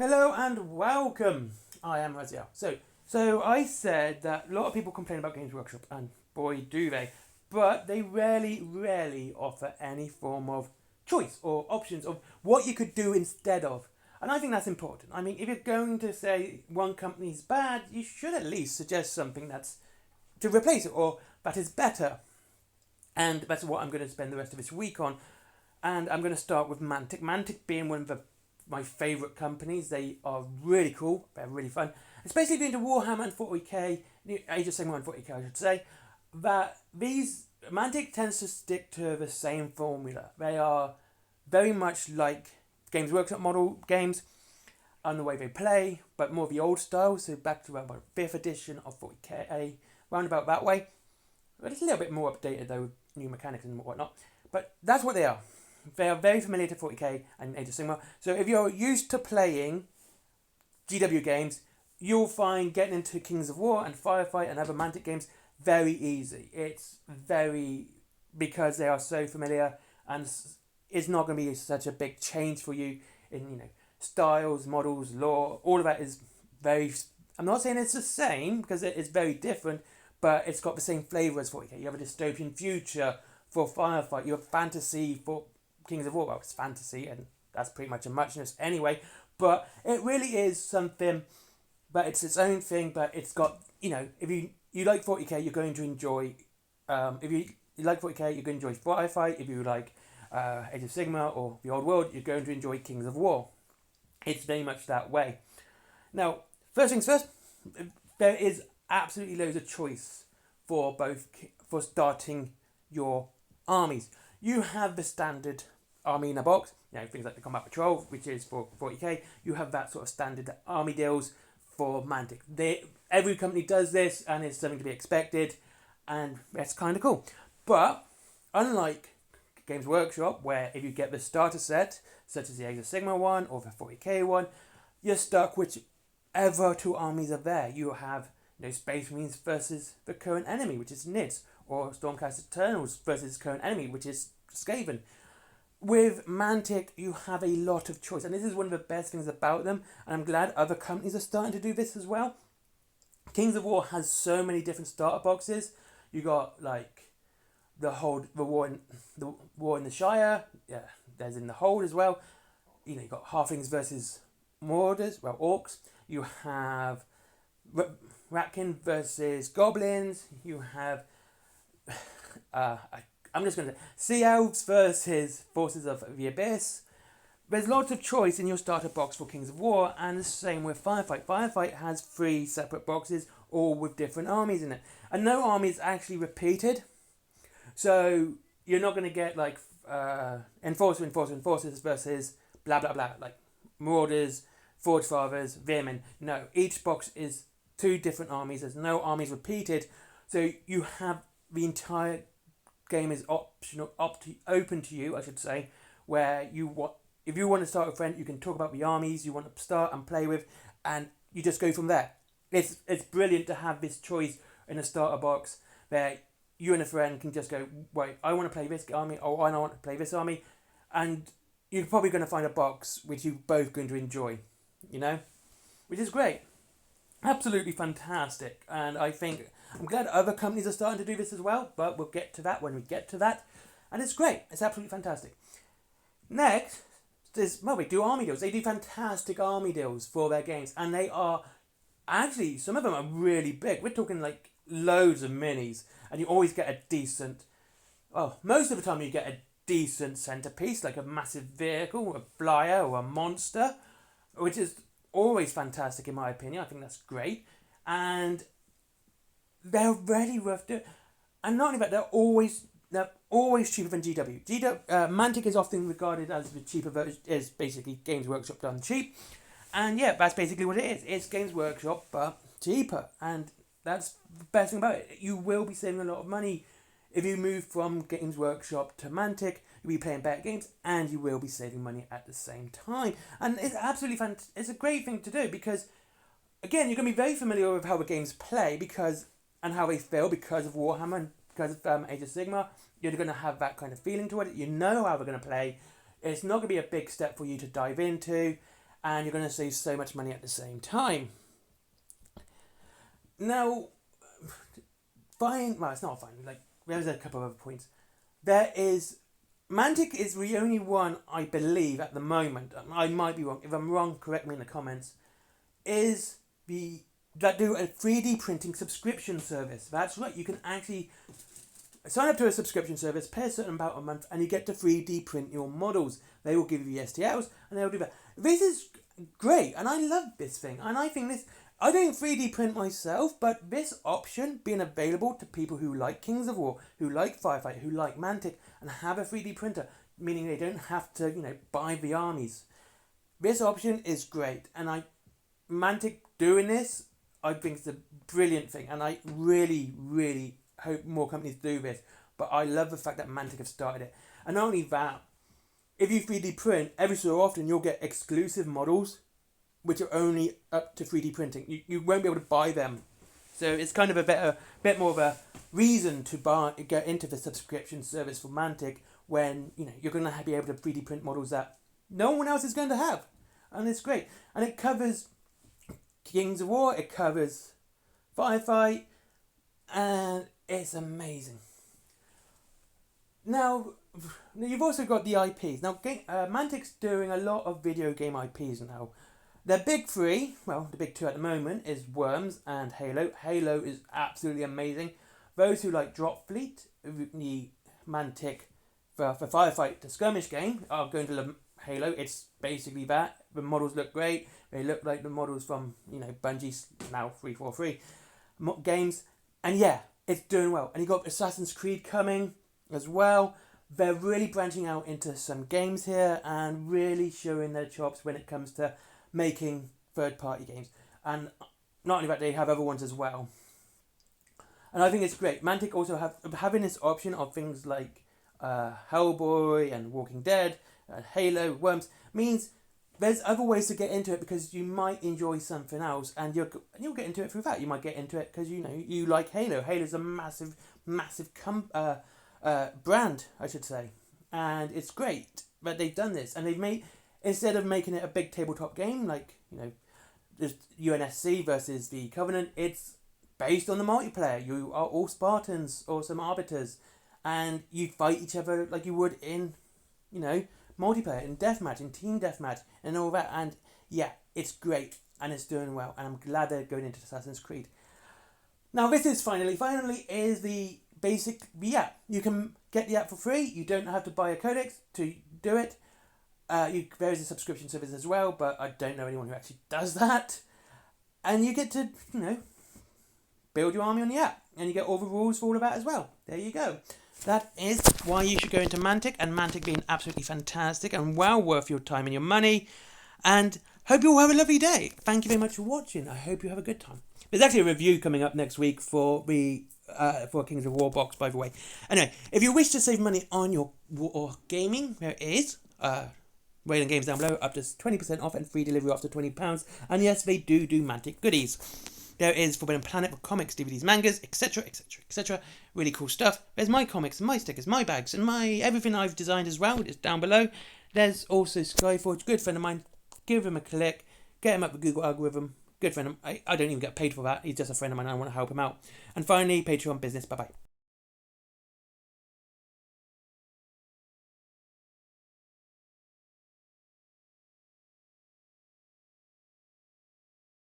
Hello and welcome. I am Raziel. So I said that a lot of people complain about Games Workshop, and boy do they, but they rarely offer any form of choice or options of what you could do instead of. And I think that's important. I mean, if you're going to say one company's bad, you should at least suggest something that's to replace it or that is better. And that's what I'm going to spend the rest of this week on. And I'm going to start with Mantic. Mantic being one of my favourite companies. They are really cool. They're really fun. Especially if you're into Warhammer and 40k, Age of Sigmar and 40k I should say, that these Mantic tends to stick to the same formula. They are very much like Games Workshop model games and the way they play, but more the old style, so back to about 5th edition of 40k, round about that way. But it's a little bit more updated though, with new mechanics and whatnot. But that's what they are. They are very familiar to 40k and Age of Sigmar. So if you're used to playing GW games, you'll find getting into Kings of War and Firefight and other Mantic games very easy. It's very, because they are so familiar, and it's not going to be such a big change for you in, styles, models, lore. All of that is very, I'm not saying it's the same because it is very different, but it's got the same flavour as 40k. You have a dystopian future for Firefight, you have fantasy for Kings of War. Well, it's fantasy, and that's pretty much a muchness anyway. But it really is something. But it's its own thing. But it's got, if you like 40k, you're going to enjoy. If you like 40k, you're going to enjoy Firefight. If you like Age of Sigmar or the Old World, you're going to enjoy Kings of War. It's very much that way. Now, first things first, there is absolutely loads of choice for starting your armies. You have the standard army in a box, things like the Combat Patrol, which is for 40k. You have that sort of standard army deals for Mantic. Every company does this, and it's something to be expected, and that's kind of cool. But unlike Games Workshop, where if you get the starter set, such as the Age of Sigmar one or the 40k one, you're stuck whichever two armies are there. You have Space Marines versus the current enemy, which is NIDS, or Stormcast Eternals versus current enemy, which is Skaven. With Mantic, you have a lot of choice, and this is one of the best things about them, and I'm glad other companies are starting to do this as well. Kings of War has so many different starter boxes. You got the war in the Shire. Yeah, there's in the Hold as well. You got Halflings versus Marauders, orcs. You have Ratkin versus Goblins. You have I'm just going to Sea Elves versus Forces of the Abyss. There's lots of choice in your starter box for Kings of War, and the same with Firefight. Firefight has 3 separate boxes, all with different armies in it. And no army is actually repeated. So you're not going to get Enforcers versus blah blah blah, like Marauders, Forge Fathers, Vermin. No, each box is 2 different armies. There's no armies repeated. So you have the entire game is open to you, I should say, where if you want to start a friend, you can talk about the armies you want to start and play with, and you just go from there. It's brilliant to have this choice in a starter box where you and a friend can just go, wait, I want to play this army, or I want to play this army, and you're probably going to find a box which you're both going to enjoy, which is great. Absolutely fantastic, and I'm glad other companies are starting to do this as well, but we'll get to that when we get to that, and it's great. It's absolutely fantastic. Next is, we do army deals. They do fantastic army deals for their games, and they are actually, some of them are really big. We're talking loads of minis, and you always get a decent, most of the time you get a decent centerpiece, like a massive vehicle, a flyer or a monster, which is always fantastic in my opinion. I think that's great, and they're really worth doing. And not only that, they're always cheaper than GW. Mantic is often regarded as the cheaper version, is basically Games Workshop done cheap, and yeah, that's basically what it is. It's Games Workshop but cheaper, and that's the best thing about it. You will be saving a lot of money if you move from Games Workshop to Mantic. You'll be playing better games, and you will be saving money at the same time. And it's absolutely it's a great thing to do, because again, you're going to be very familiar with how the games play and how they feel because of Warhammer and because of Age of Sigmar. You're going to have that kind of feeling to it. You know how they're going to play. It's not going to be a big step for you to dive into, and you're going to save so much money at the same time. Now, it's not fine. Like, there's a couple of other points. Mantic is the only one, I believe, at the moment, I might be wrong, if I'm wrong, correct me in the comments, that do a 3D printing subscription service. That's right, you can actually sign up to a subscription service, pay a certain amount a month, and you get to 3D print your models. They will give you the STLs, and they'll do that. This is great, and I love this thing, and I think I don't 3D print myself, but this option being available to people who like Kings of War, who like Firefight, who like Mantic, and have a 3D printer, meaning they don't have to, buy the Armies. This option is great, and Mantic doing this, I think it's a brilliant thing, and I really, really hope more companies do this. But I love the fact that Mantic have started it. And not only that, if you 3D print, every so often you'll get exclusive models which are only up to 3D printing. You won't be able to buy them. So it's kind of a bit more of a reason to get into the subscription service for Mantic when you're going to be able to 3D print models that no one else is going to have. And it's great. And it covers Kings of War, it covers Firefight, and it's amazing. Now, you've also got the IPs. Now, Mantic's doing a lot of video game IPs now. Their big three, well, the big two at the moment, is Worms and Halo. Halo is absolutely amazing. Those who like Drop Fleet, the Mantic for Firefight, the skirmish game, are going to love Halo. It's basically that. The models look great. They look like the models from, Bungie's now 343 games. And yeah, it's doing well. And you got Assassin's Creed coming as well. They're really branching out into some games here and really showing their chops when it comes to making third-party games. And not only that, they have other ones as well. And I think it's great. Mantic also having this option of things like Hellboy and Walking Dead, Halo, Worms, means there's other ways to get into it because you might enjoy something else and you'll get into it through that. You might get into it because you like Halo. Halo's a massive brand, I should say, and it's great that they've done this and they've made, instead of making it a big tabletop game like just UNSC versus the Covenant, it's based on the multiplayer. You are all Spartans or some Arbiters, and you fight each other like you would in multiplayer, in deathmatch, in team deathmatch, and all that. And yeah, it's great and it's doing well, and I'm glad they're going into Assassin's Creed. Now this is finally is the basic the app. You can get the app for free. You don't have to buy a codex to do it. There is a subscription service as well, but I don't know anyone who actually does that. And you get to build your army on the app, and you get all the rules for all of that as well. There you go. That is why you should go into Mantic, and Mantic being absolutely fantastic and well worth your time and your money. And hope you all have a lovely day. Thank you very much for watching. I hope you have a good time. There's actually a review coming up next week for the Kings of War box, by the way. Anyway, if you wish to save money on your war gaming, there is Wayland Games down below, up to 20% off and free delivery after £20. And yes, they do Mantic goodies. There is Forbidden Planet with comics, DVDs, mangas, etc, etc, etc. Really cool stuff. There's my comics, my stickers, my bags, and my everything I've designed as well is down below. There's also Skyforge, good friend of mine. Give him a click. Get him up the Google algorithm. Good friend of mine. I don't even get paid for that. He's just a friend of mine and I want to help him out. And finally, Patreon business. Bye-bye.